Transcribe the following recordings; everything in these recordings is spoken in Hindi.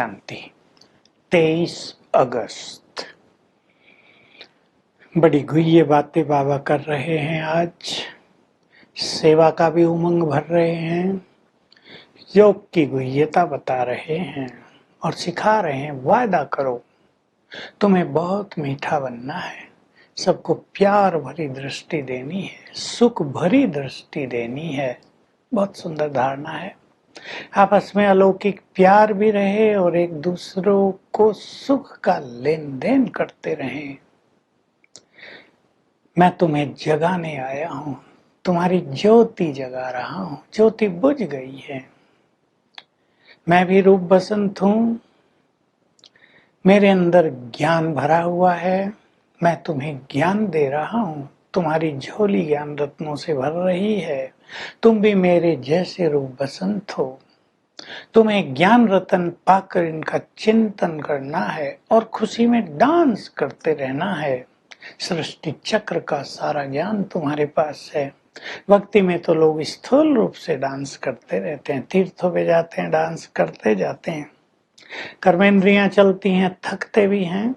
शांति। 23 अगस्त। बड़ी गुह्य बातें बाबा कर रहे हैं। आज सेवा का भी उमंग भर रहे हैं, योग की गुह्यता बता रहे हैं और सिखा रहे हैं। वादा करो, तुम्हें बहुत मीठा बनना है, सबको प्यार भरी दृष्टि देनी है, सुख भरी दृष्टि देनी है। बहुत सुंदर धारणा है। आपस में अलौकिक प्यार भी रहे और एक दूसरों को सुख का लेन देन करते रहें। मैं तुम्हें जगाने आया हूं, तुम्हारी ज्योति जगा रहा हूं। ज्योति बुझ गई है। मैं भी रूप बसंत हूं, मेरे अंदर ज्ञान भरा हुआ है। मैं तुम्हें ज्ञान दे रहा हूं, तुम्हारी झोली ज्ञान रत्नों से भर रही है। तुम भी मेरे जैसे रूप बसंत हो। तुम्हें ज्ञान रतन पाकर इनका चिंतन करना है और खुशी में डांस करते रहना है। सृष्टि चक्र का सारा ज्ञान तुम्हारे पास है। भक्ति में तो लोग स्थूल रूप से डांस करते रहते हैं, तीर्थों पे जाते हैं, डांस करते जाते हैं, कर्मेंद्रियां चलती हैं, थकते भी हैं।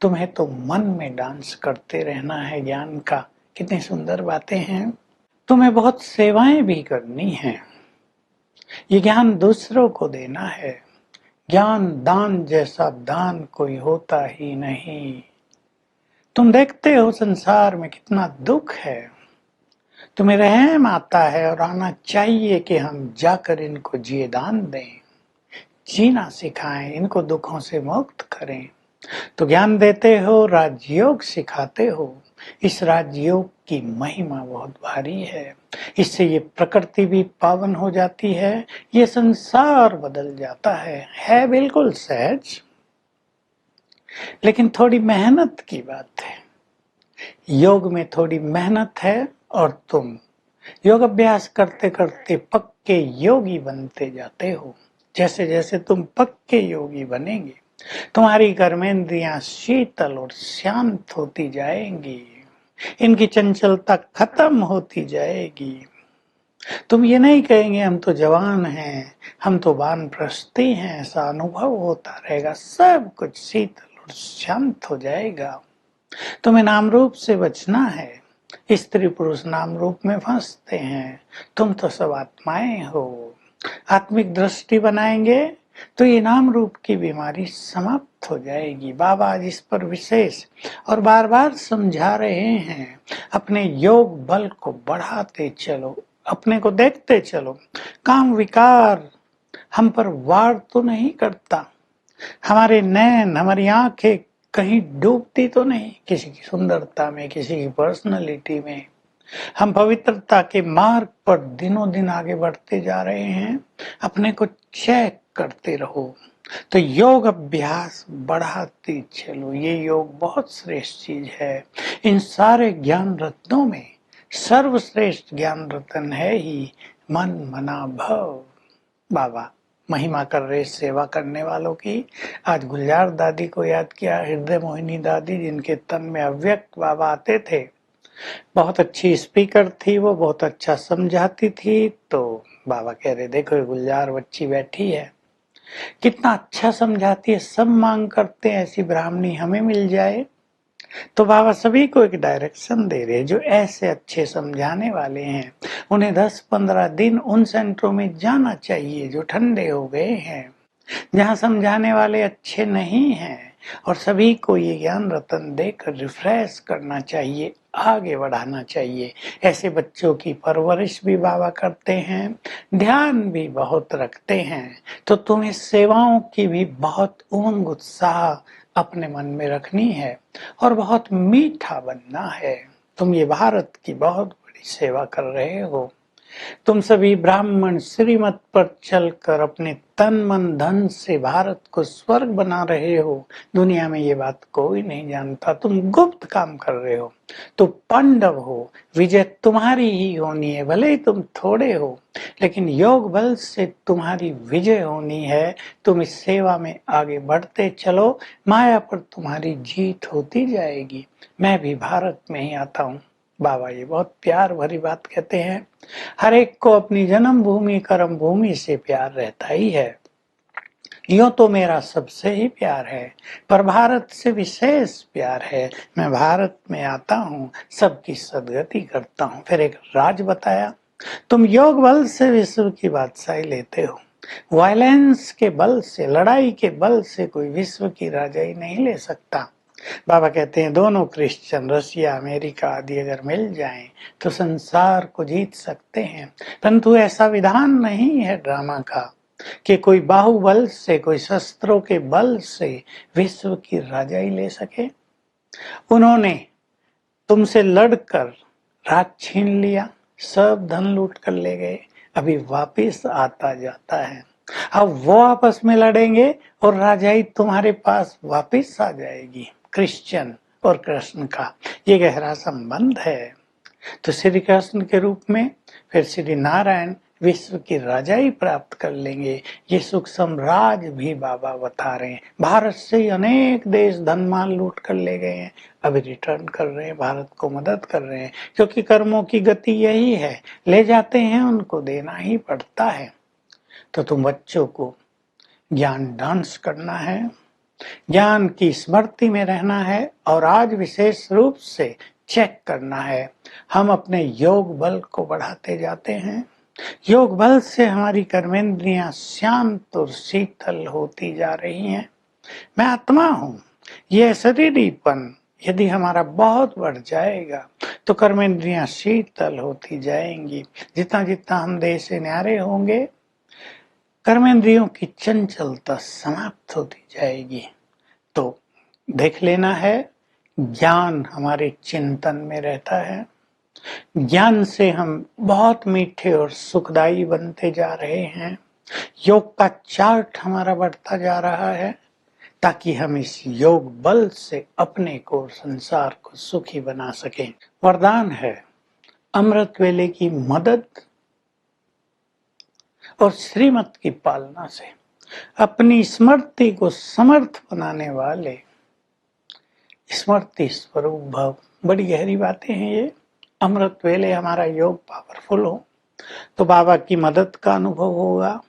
तुम्हें तो मन में डांस करते रहना है ज्ञान का। कितनी सुंदर बातें हैं। तुम्हें बहुत सेवाएं भी करनी है। ये ज्ञान दूसरों को देना है। ज्ञान दान जैसा दान कोई होता ही नहीं। तुम देखते हो संसार में कितना दुख है। तुम्हें रहम आता है और आना चाहिए कि हम जाकर इनको जिए दान दें, जीना सिखाएं, इनको दुखों से मुक्त करें। तो ज्ञान देते हो, राजयोग सिखाते हो। इस राजयोग की महिमा बहुत भारी है। इससे ये प्रकृति भी पावन हो जाती है, ये संसार बदल जाता है बिल्कुल सहज, लेकिन थोड़ी मेहनत की बात है। योग में थोड़ी मेहनत है और तुम योग अभ्यास करते करते पक्के योगी बनते जाते हो। जैसे जैसे तुम पक्के योगी बनेंगे, तुम्हारी कर्मेंद्रियां शीतल और शांत होती जाएंगी, इनकी चंचलता खत्म होती जाएगी। तुम ये नहीं कहेंगे हम तो जवान हैं, हम तो वानप्रस्थी हैं, ऐसा अनुभव होता रहेगा। सब कुछ शीतल और शांत हो जाएगा। तुम्हें नाम रूप से बचना है। स्त्री पुरुष नाम रूप में फंसते हैं, तुम तो सब आत्माएं हो। आत्मिक दृष्टि बनाएंगे तो ये नाम रूप की बीमारी समाप्त हो जाएगी। बाबा आज इस पर विशेष और बार बार समझा रहे हैं। अपने योग बल को बढ़ाते चलो, अपने को देखते चलो। काम विकार हम पर वार तो नहीं करता। हमारे नैन, हमारी आंखें कहीं डूबती तो नहीं किसी की सुंदरता में, किसी की पर्सनालिटी में। हम पवित्रता के मार्ग पर दिनों दिन आगे बढ़ते जा रहे हैं। अपने को चेक करते रहो। तो योग अभ्यास बढ़ाते चलो। ये योग बहुत श्रेष्ठ चीज है। इन सारे ज्ञान रत्नों में सर्वश्रेष्ठ ज्ञान रत्न है ही मन मना भव। बाबा महिमा कर रहे सेवा करने वालों की। आज गुलजार दादी को याद किया, हृदय मोहिनी दादी, जिनके तन में अव्यक्त बाबा आते थे। बहुत अच्छी स्पीकर थी वो, बहुत अच्छा समझाती थी। तो बाबा कह रहे देखो गुलजार बच्ची बैठी है, कितना अच्छा समझाती है, सब मांग करते हैं ऐसी ब्राह्मणी हमें मिल जाए। तो बाबा सभी को एक डायरेक्शन दे रहे हैं। जो ऐसे अच्छे समझाने वाले हैं उन्हें 10-15 दिन उन सेंटरों में जाना चाहिए जो ठंडे हो गए हैं, जहाँ समझाने वाले अच्छे नहीं हैं, और सभी को ये ज्ञान रतन देकर रिफ्रेश करना चाहिए, आगे बढ़ाना चाहिए। ऐसे बच्चों की परवरिश भी बाबा करते हैं, ध्यान भी बहुत रखते हैं। तो तुम्हें सेवाओं की भी बहुत उमंग उत्साह अपने मन में रखनी है और बहुत मीठा बनना है। तुम ये भारत की बहुत बड़ी सेवा कर रहे हो। तुम सभी ब्राह्मण श्रीमत पर चलकर अपने तन मन धन से भारत को स्वर्ग बना रहे हो। दुनिया में ये बात कोई नहीं जानता। तुम गुप्त काम कर रहे हो। तो पांडव हो, विजय तुम्हारी ही होनी है। भले ही तुम थोड़े हो, लेकिन योग बल से तुम्हारी विजय होनी है। तुम इस सेवा में आगे बढ़ते चलो, माया पर तुम्हारी जीत होती जाएगी। मैं भी भारत में ही आता हूँ। बाबा ये बहुत प्यार भरी बात कहते हैं। हर एक को अपनी जन्म भूमि कर्म भूमि से प्यार रहता ही है, यूं तो मेरा सबसे ही प्यार है, पर भारत से विशेष प्यार है। मैं भारत में आता हूँ, सबकी सदगति करता हूँ। फिर एक राज बताया, तुम योग बल से विश्व की बादशाही लेते हो। वायलेंस के बल से, लड़ाई के बल से कोई विश्व की राजाई नहीं ले सकता। बाबा कहते हैं दोनों क्रिश्चियन, रशिया अमेरिका आदि अगर मिल जाएं तो संसार को जीत सकते हैं, परंतु ऐसा विधान नहीं है ड्रामा का कि कोई बाहुबल से, कोई शस्त्रों के बल से विश्व की राजाई ले सके। उन्होंने तुमसे लड़कर राज छीन लिया, सब धन लूट कर ले गए, अभी वापिस आता जाता है। अब वो आपस में लड़ेंगे और राजाई तुम्हारे पास वापिस आ जाएगी। क्रिश्चियन और कृष्ण का ये गहरा संबंध है। तो श्री कृष्ण के रूप में फिर श्री नारायण विश्व की राजाई प्राप्त कर लेंगे। ये सुख साम्राज्य भी बाबा बता रहे हैं। भारत से ही अनेक देश धन माल लूट कर ले गए हैं, अभी रिटर्न कर रहे हैं, भारत को मदद कर रहे हैं, क्योंकि कर्मों की गति यही है, ले जाते हैं उनको देना ही पड़ता है। तो तुम बच्चों को ज्ञान डांस करना है, ज्ञान की स्मृति में रहना है, और आज विशेष रूप से चेक करना है हम अपने योग बल को बढ़ाते जाते हैं। योग बल से हमारी कर्मेंद्रियां शांत और शीतल होती जा रही हैं। मैं आत्मा हूँ, यह शरीरीपन यदि हमारा बहुत बढ़ जाएगा तो कर्मेंद्रियां शीतल होती जाएंगी। जितना जितना हम देह से न्यारे होंगे, कर्मेंद्रियों की चंचलता समाप्त होती जाएगी। तो देख लेना है, ज्ञान हमारे चिंतन में रहता है, ज्ञान से हम बहुत मीठे और सुखदायी बनते जा रहे हैं। योग का चार्ट हमारा बढ़ता जा रहा है, ताकि हम इस योग बल से अपने को, संसार को सुखी बना सकें। वरदान है अमृत वेले की मदद और श्रीमत की पालना से अपनी स्मृति को समर्थ बनाने वाले स्मृति स्वरूप भव। बड़ी गहरी बातें हैं ये। अमृत वेले हमारा योग पावरफुल हो तो बाबा की मदद का अनुभव होगा,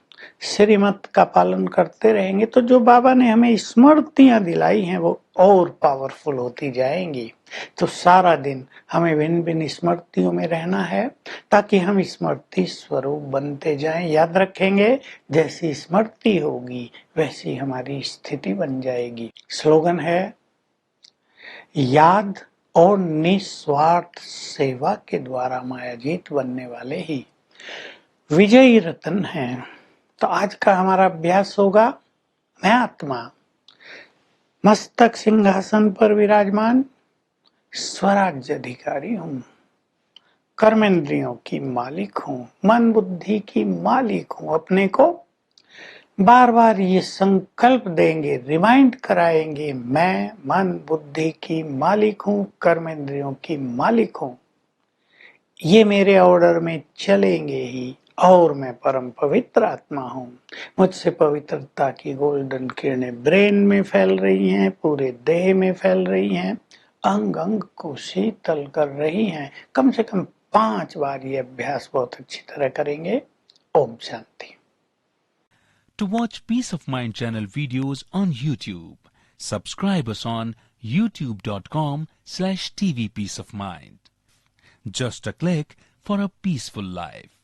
श्रीमत का पालन करते रहेंगे तो जो बाबा ने हमें स्मृतियां दिलाई हैं वो और पावरफुल होती जाएंगी। तो सारा दिन हमें भिन्न भिन्न स्मृतियों में रहना है, ताकि हम स्मृति स्वरूप बनते जाएं। याद रखेंगे, जैसी स्मृति होगी वैसी हमारी स्थिति बन जाएगी। स्लोगन है, याद और निस्वार्थ सेवा के द्वारा मायाजीत बनने वाले ही विजयी रतन हैं। तो आज का हमारा अभ्यास होगा, मैं आत्मा मस्तक सिंहासन पर विराजमान स्वराज्य अधिकारी हूँ, कर्मेंद्रियों की मालिक हूँ, मन बुद्धि की मालिक हूँ। अपने को बार बार ये संकल्प देंगे, रिमाइंड कराएंगे, मैं मन बुद्धि की मालिक हूँ, कर्मेंद्रियों की मालिक हूँ। ये मेरे ऑर्डर में चलेंगे ही, और मैं परम पवित्र आत्मा हूँ। मुझसे पवित्रता की गोल्डन किरणें ब्रेन में फैल रही हैं, पूरे देह में फैल रही हैं, अंग अंग को शीतल कर रही हैं। कम से कम 5 बार ये अभ्यास बहुत अच्छी तरह करेंगे। Om Shanti. To watch Peace of Mind channel videos on YouTube, subscribe us on youtube.com/tvpeaceofmind. Just a click for a peaceful life.